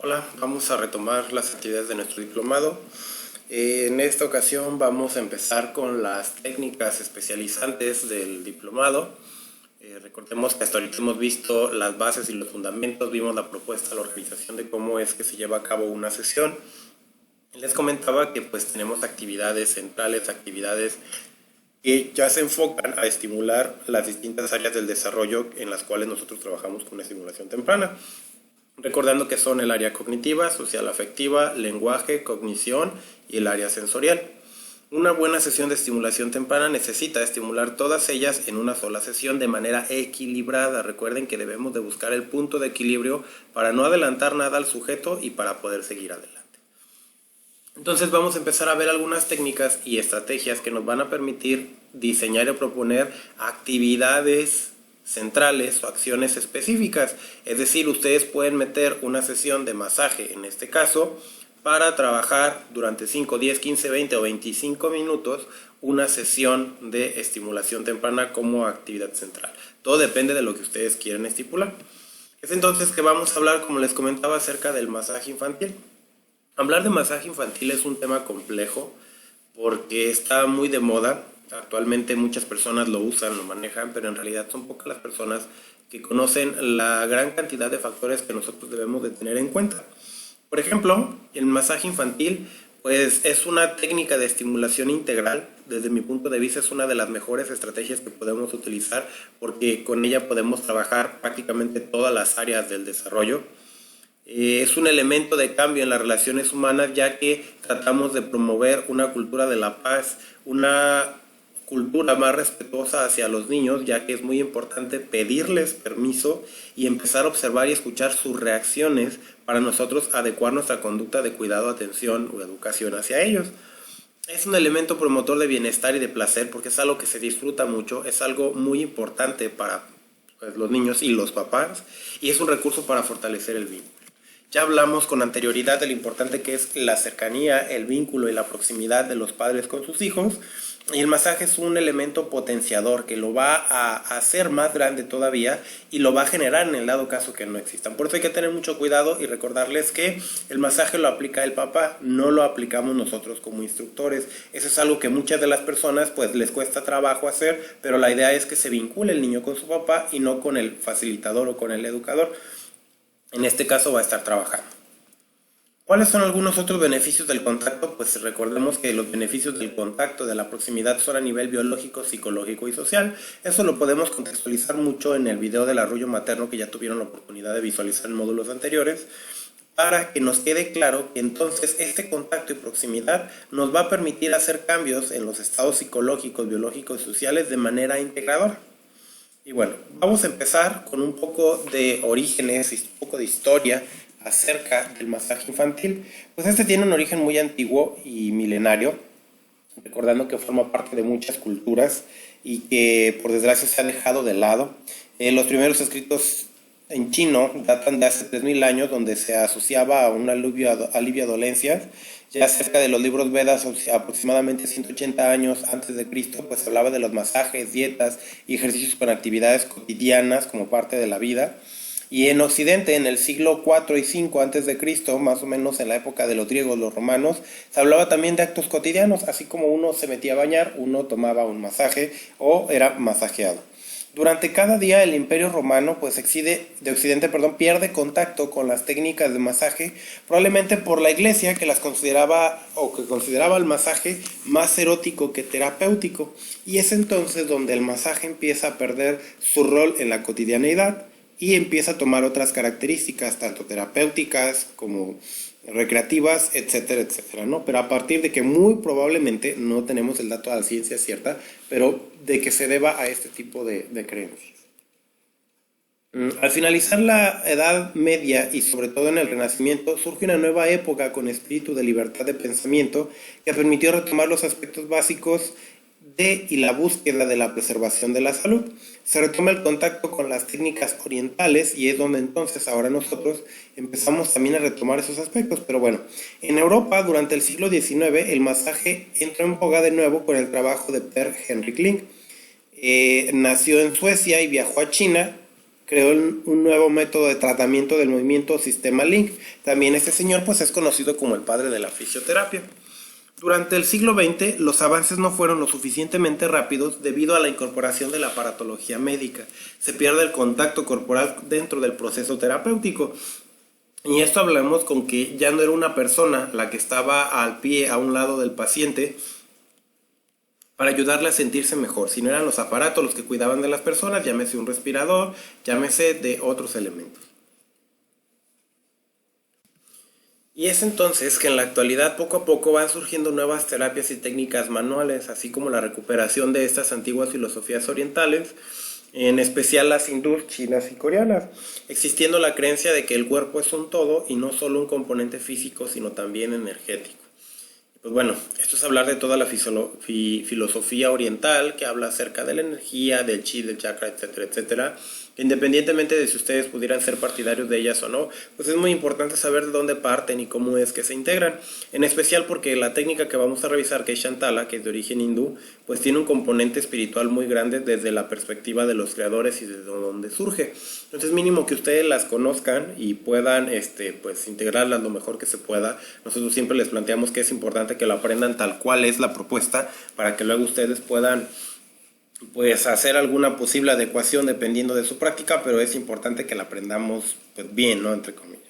Hola, vamos a retomar las actividades de nuestro diplomado. En esta ocasión vamos a empezar con las técnicas especializantes del diplomado. Recordemos que hasta ahorita hemos visto las bases y los fundamentos, vimos la propuesta, la organización de cómo es que se lleva a cabo una sesión. Les comentaba que pues tenemos actividades centrales, actividades que ya se enfocan a estimular las distintas áreas del desarrollo en las cuales nosotros trabajamos con una estimulación temprana. Recordando que son el área cognitiva, social afectiva, lenguaje, cognición y el área sensorial. Una buena sesión de estimulación temprana necesita estimular todas ellas en una sola sesión de manera equilibrada. Recuerden que debemos de buscar el punto de equilibrio para no adelantar nada al sujeto y para poder seguir adelante. Entonces vamos a empezar a ver algunas técnicas y estrategias que nos van a permitir diseñar y proponer actividades centrales o acciones específicas. Es decir, ustedes pueden meter una sesión de masaje, en este caso, para trabajar durante 5, 10, 15, 20 o 25 minutos una sesión de estimulación temprana como actividad central. Todo depende de lo que ustedes quieren estipular. Es entonces que vamos a hablar, como les comentaba, acerca del masaje infantil. Hablar de masaje infantil es un tema complejo porque está muy de moda. Actualmente muchas personas lo usan, lo manejan, pero en realidad son pocas las personas que conocen la gran cantidad de factores que nosotros debemos de tener en cuenta. Por ejemplo, el masaje infantil pues es una técnica de estimulación integral. Desde mi punto de vista es una de las mejores estrategias que podemos utilizar porque con ella podemos trabajar prácticamente todas las áreas del desarrollo. Es un elemento de cambio en las relaciones humanas, ya que tratamos de promover una cultura de la paz, una cultura más respetuosa hacia los niños, ya que es muy importante pedirles permiso y empezar a observar y escuchar sus reacciones para nosotros adecuar nuestra conducta de cuidado, atención o educación hacia ellos. Es un elemento promotor de bienestar y de placer porque es algo que se disfruta mucho, es algo muy importante para los niños y los papás y es un recurso para fortalecer el vínculo. Ya hablamos con anterioridad de lo importante que es la cercanía, el vínculo y la proximidad de los padres con sus hijos. Y el masaje es un elemento potenciador que lo va a hacer más grande todavía y lo va a generar en el dado caso que no existan. Por eso hay que tener mucho cuidado y recordarles que el masaje lo aplica el papá, no lo aplicamos nosotros como instructores. Eso es algo que muchas de las personas pues les cuesta trabajo hacer, pero la idea es que se vincule el niño con su papá y no con el facilitador o con el educador. En este caso va a estar trabajando. ¿Cuáles son algunos otros beneficios del contacto? Pues recordemos que los beneficios del contacto, de la proximidad, son a nivel biológico, psicológico y social. Eso lo podemos contextualizar mucho en el video del arrullo materno que ya tuvieron la oportunidad de visualizar en módulos anteriores, para que nos quede claro que entonces este contacto y proximidad nos va a permitir hacer cambios en los estados psicológicos, biológicos y sociales de manera integradora. Y bueno, vamos a empezar con un poco de orígenes y un poco de historia acerca del masaje infantil. Pues este tiene un origen muy antiguo y milenario, recordando que forma parte de muchas culturas y que por desgracia se ha dejado de lado. Los primeros escritos en chino datan de hace 3000 años, donde se asociaba a un alivio a dolencias. Ya cerca de los libros Vedas, aproximadamente 180 años antes de Cristo, pues se hablaba de los masajes, dietas y ejercicios con actividades cotidianas como parte de la vida. Y en Occidente, en el siglo IV y V antes de Cristo, más o menos en la época de los griegos, los romanos, se hablaba también de actos cotidianos, así como uno se metía a bañar, uno tomaba un masaje o era masajeado. Durante cada día el Imperio Romano pierde contacto con las técnicas de masaje, probablemente por la Iglesia que las consideraba o que consideraba el masaje más erótico que terapéutico, y es entonces donde el masaje empieza a perder su rol en la cotidianeidad y empieza a tomar otras características, tanto terapéuticas como recreativas, etcétera, etcétera, ¿no? Pero a partir de que muy probablemente, no tenemos el dato de la ciencia cierta, pero de que se deba a este tipo de creencias. Al finalizar la Edad Media y sobre todo en el Renacimiento, surge una nueva época con espíritu de libertad de pensamiento que permitió retomar los aspectos básicos y la búsqueda de la preservación de la salud. Se retoma el contacto con las técnicas orientales y es donde entonces ahora nosotros empezamos también a retomar esos aspectos. Pero bueno, en Europa durante el siglo XIX el masaje entró en boga de nuevo con el trabajo de Per Henrik Kling. Nació en Suecia y viajó a China, creó un nuevo método de tratamiento del movimiento, sistema Link. También este señor pues es conocido como el padre de la fisioterapia. Durante el siglo XX, los avances no fueron lo suficientemente rápidos debido a la incorporación de la aparatología médica. Se pierde el contacto corporal dentro del proceso terapéutico. Y esto hablamos con que ya no era una persona la que estaba al pie, a un lado del paciente, para ayudarle a sentirse mejor, sino eran los aparatos los que cuidaban de las personas, llámese un respirador, llámese de otros elementos. Y es entonces que en la actualidad poco a poco van surgiendo nuevas terapias y técnicas manuales, así como la recuperación de estas antiguas filosofías orientales, en especial las hindús, chinas y coreanas, existiendo la creencia de que el cuerpo es un todo y no solo un componente físico, sino también energético. Pues bueno, esto es hablar de toda la filosofía oriental que habla acerca de la energía, del chi, del chakra, etcétera, etcétera. Independientemente de si ustedes pudieran ser partidarios de ellas o no, pues es muy importante saber de dónde parten y cómo es que se integran. En especial porque la técnica que vamos a revisar, que es Shantala, que es de origen hindú, pues tiene un componente espiritual muy grande desde la perspectiva de los creadores y desde donde surge. Entonces mínimo que ustedes las conozcan y puedan pues integrarlas lo mejor que se pueda. Nosotros siempre les planteamos que es importante que lo aprendan tal cual es la propuesta para que luego ustedes puedan pues hacer alguna posible adecuación dependiendo de su práctica, pero es importante que la aprendamos pues bien, ¿no? Entre comillas.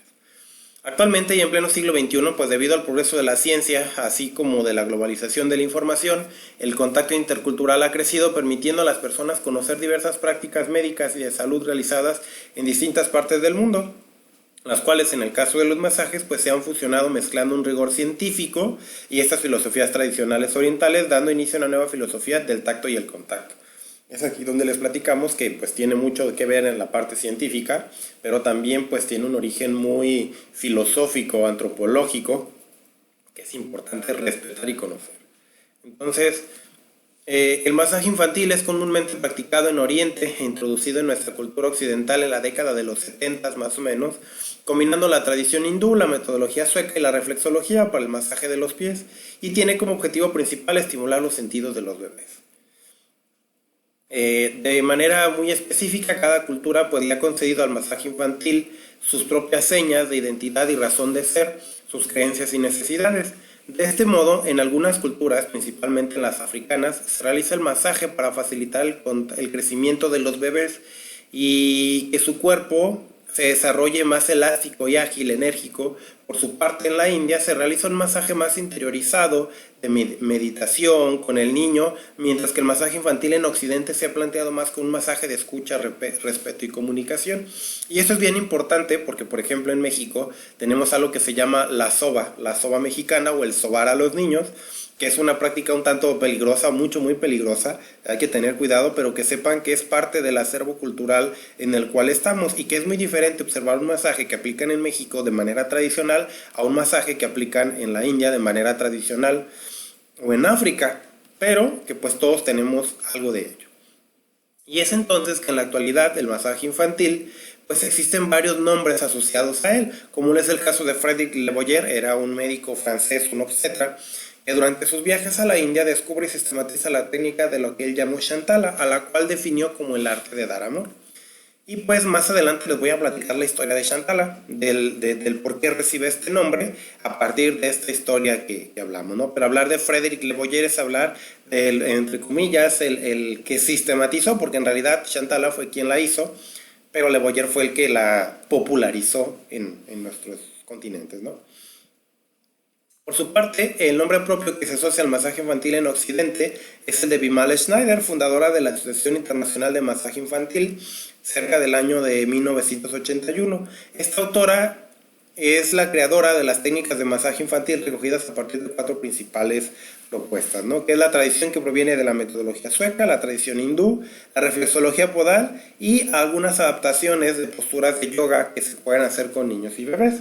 Actualmente y en pleno siglo XXI, pues debido al progreso de la ciencia, así como de la globalización de la información, el contacto intercultural ha crecido, permitiendo a las personas conocer diversas prácticas médicas y de salud realizadas en distintas partes del mundo, las cuales en el caso de los masajes pues se han fusionado mezclando un rigor científico y estas filosofías tradicionales orientales, dando inicio a una nueva filosofía del tacto y el contacto. Es aquí donde les platicamos que pues tiene mucho que ver en la parte científica, pero también pues tiene un origen muy filosófico, antropológico, que es importante respetar y conocer. Entonces, el masaje infantil es comúnmente practicado en Oriente e introducido en nuestra cultura occidental en la década de los 70 más o menos, combinando la tradición hindú, la metodología sueca y la reflexología para el masaje de los pies, y tiene como objetivo principal estimular los sentidos de los bebés. De manera muy específica, cada cultura pues le ha concedido al masaje infantil sus propias señas de identidad y razón de ser, sus creencias y necesidades. De este modo, en algunas culturas, principalmente en las africanas, se realiza el masaje para facilitar el crecimiento de los bebés y que su cuerpo se desarrolle más elástico y ágil, enérgico. Por su parte, en la India se realiza un masaje más interiorizado de meditación con el niño, mientras que el masaje infantil en Occidente se ha planteado más como un masaje de escucha, respeto y comunicación. Y eso es bien importante porque, por ejemplo, en México tenemos algo que se llama la soba mexicana o el sobar a los niños, que es una práctica un tanto peligrosa, muy peligrosa, hay que tener cuidado, pero que sepan que es parte del acervo cultural en el cual estamos y que es muy diferente observar un masaje que aplican en México de manera tradicional a un masaje que aplican en la India de manera tradicional o en África, pero que pues todos tenemos algo de ello. Y es entonces que en la actualidad el masaje infantil pues existen varios nombres asociados a él, como es el caso de Frédéric Le Boyer, era un médico francés, un obstetra, que durante sus viajes a la India descubre y sistematiza la técnica de lo que él llamó Shantala, a la cual definió como el arte de dar amor. Y pues más adelante les voy a platicar la historia de Shantala, del por qué recibe este nombre a partir de esta historia que hablamos, ¿no? Pero hablar de Frédéric Le Boyer es hablar del, entre comillas, el que sistematizó, porque en realidad Shantala fue quien la hizo, pero Le Boyer fue el que la popularizó en nuestros continentes, ¿no? Por su parte, el nombre propio que se asocia al masaje infantil en Occidente es el de Vimala Schneider, fundadora de la Asociación Internacional de Masaje Infantil, cerca del año de 1981. Esta autora es la creadora de las técnicas de masaje infantil recogidas a partir de 4 principales propuestas, ¿no? Que es la tradición que proviene de la metodología sueca, la tradición hindú, la reflexología podal y algunas adaptaciones de posturas de yoga que se pueden hacer con niños y bebés.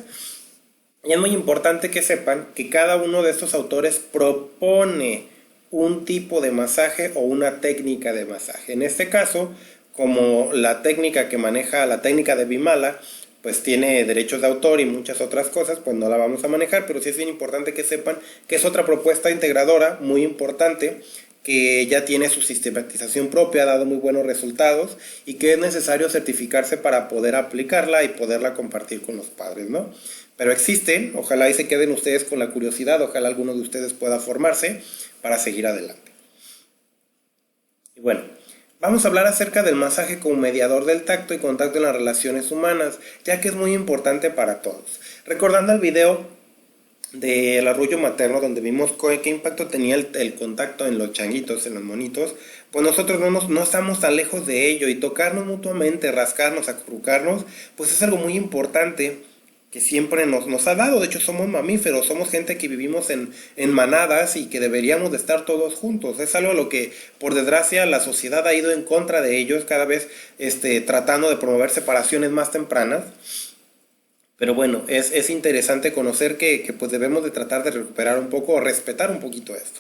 Y es muy importante que sepan que cada uno de estos autores propone un tipo de masaje o una técnica de masaje. En este caso, como la técnica que maneja la técnica de Vimala, pues tiene derechos de autor y muchas otras cosas, pues no la vamos a manejar, pero sí es bien importante que sepan que es otra propuesta integradora muy importante que ya tiene su sistematización propia, ha dado muy buenos resultados y que es necesario certificarse para poder aplicarla y poderla compartir con los padres, ¿no? Pero existen, ojalá y se queden ustedes con la curiosidad, ojalá alguno de ustedes pueda formarse para seguir adelante. Y bueno, vamos a hablar acerca del masaje como mediador del tacto y contacto en las relaciones humanas, ya que es muy importante para todos. Recordando el video del arrullo materno, donde vimos qué impacto tenía el contacto en los changuitos, en los monitos, pues nosotros no estamos tan lejos de ello, y tocarnos mutuamente, rascarnos, acurrucarnos, pues es algo muy importante que siempre nos ha dado. De hecho, somos mamíferos, somos gente que vivimos en manadas y que deberíamos de estar todos juntos. Es algo a lo que, por desgracia, la sociedad ha ido en contra de ellos, cada vez tratando de promover separaciones más tempranas. Pero bueno, es interesante conocer que pues debemos de tratar de recuperar un poco o respetar un poquito esto.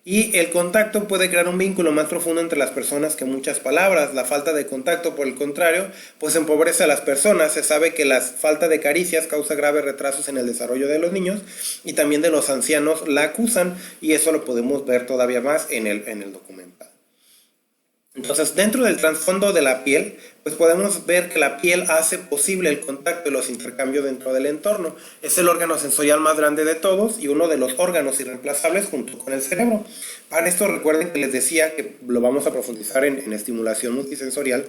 Y el contacto puede crear un vínculo más profundo entre las personas que muchas palabras. La falta de contacto, por el contrario, pues empobrece a las personas. Se sabe que la falta de caricias causa graves retrasos en el desarrollo de los niños, y también de los ancianos la acusan, y eso lo podemos ver todavía más en el documental. Entonces, dentro del trasfondo de la piel, pues podemos ver que la piel hace posible el contacto y los intercambios dentro del entorno. Es el órgano sensorial más grande de todos y uno de los órganos irreemplazables junto con el cerebro. Para esto recuerden que les decía que lo vamos a profundizar en estimulación multisensorial,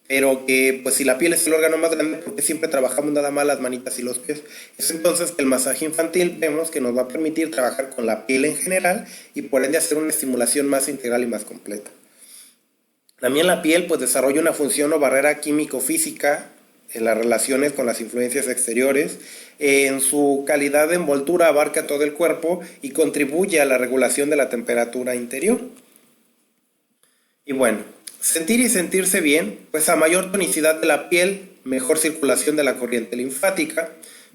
pero que pues si la piel es el órgano más grande, porque siempre trabajamos nada más las manitas y los pies. Es entonces que el masaje infantil vemos que nos va a permitir trabajar con la piel en general y por ende hacer una estimulación más integral y más completa. También la piel pues desarrolla una función o barrera químico-física en las relaciones con las influencias exteriores. En su calidad de envoltura abarca todo el cuerpo y contribuye a la regulación de la temperatura interior. Y bueno, sentir y sentirse bien, pues a mayor tonicidad de la piel, mejor circulación de la corriente linfática,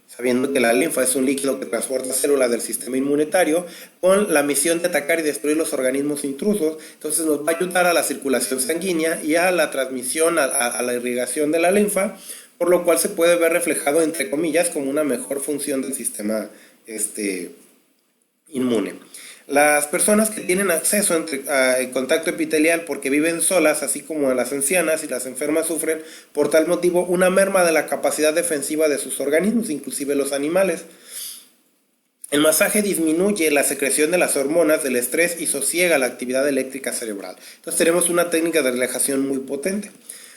sabiendo que la linfa es un líquido que transporta células del sistema inmunitario con la misión de atacar y destruir los organismos intrusos. Entonces nos va a ayudar a la circulación sanguínea y a la transmisión, a la irrigación de la linfa, por lo cual se puede ver reflejado, entre comillas, como una mejor función del sistema inmune. Las personas que tienen acceso al contacto epitelial porque viven solas, así como las ancianas y las enfermas, sufren por tal motivo una merma de la capacidad defensiva de sus organismos, inclusive los animales. El masaje disminuye la secreción de las hormonas del estrés y sosiega la actividad eléctrica cerebral. Entonces tenemos una técnica de relajación muy potente.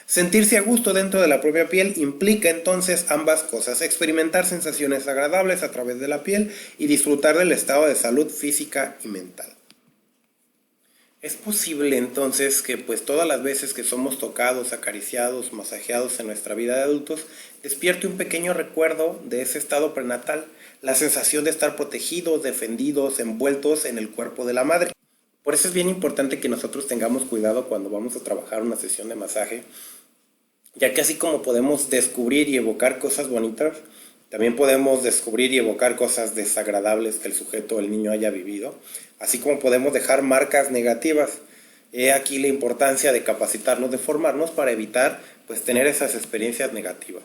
Sentirse a gusto dentro de la propia piel implica entonces ambas cosas: experimentar sensaciones agradables a través de la piel y disfrutar del estado de salud física y mental. Es posible entonces que pues todas las veces que somos tocados, acariciados, masajeados en nuestra vida de adultos, despierte un pequeño recuerdo de ese estado prenatal, la sensación de estar protegidos, defendidos, envueltos en el cuerpo de la madre. Por eso es bien importante que nosotros tengamos cuidado cuando vamos a trabajar una sesión de masaje, ya que así como podemos descubrir y evocar cosas bonitas, también podemos descubrir y evocar cosas desagradables que el sujeto o el niño haya vivido, así como podemos dejar marcas negativas. He aquí la importancia de capacitarnos, de formarnos para evitar pues tener esas experiencias negativas.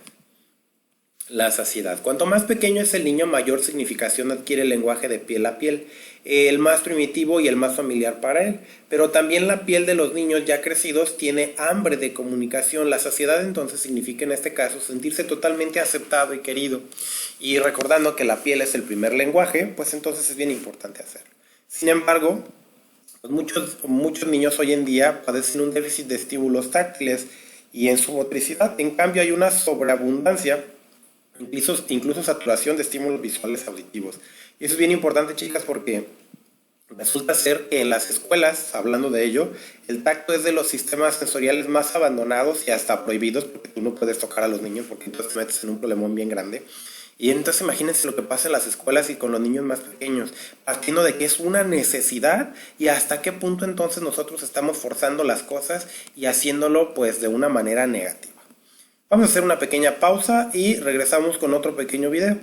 La saciedad. Cuanto más pequeño es el niño, mayor significación adquiere el lenguaje de piel a piel, el más primitivo y el más familiar para él. Pero también la piel de los niños ya crecidos tiene hambre de comunicación. La saciedad entonces significa en este caso sentirse totalmente aceptado y querido. Y recordando que la piel es el primer lenguaje, pues entonces es bien importante hacerlo. Sin embargo, pues muchos niños hoy en día padecen un déficit de estímulos táctiles y en su motricidad. En cambio hay una sobreabundancia, incluso saturación de estímulos visuales auditivos. Y eso es bien importante, chicas, porque resulta ser que en las escuelas, hablando de ello, el tacto es de los sistemas sensoriales más abandonados y hasta prohibidos, porque tú no puedes tocar a los niños porque entonces te metes en un problemón bien grande. Y entonces imagínense lo que pasa en las escuelas y con los niños más pequeños, partiendo de que es una necesidad y hasta qué punto entonces nosotros estamos forzando las cosas y haciéndolo pues de una manera negativa. Vamos a hacer una pequeña pausa y regresamos con otro pequeño video.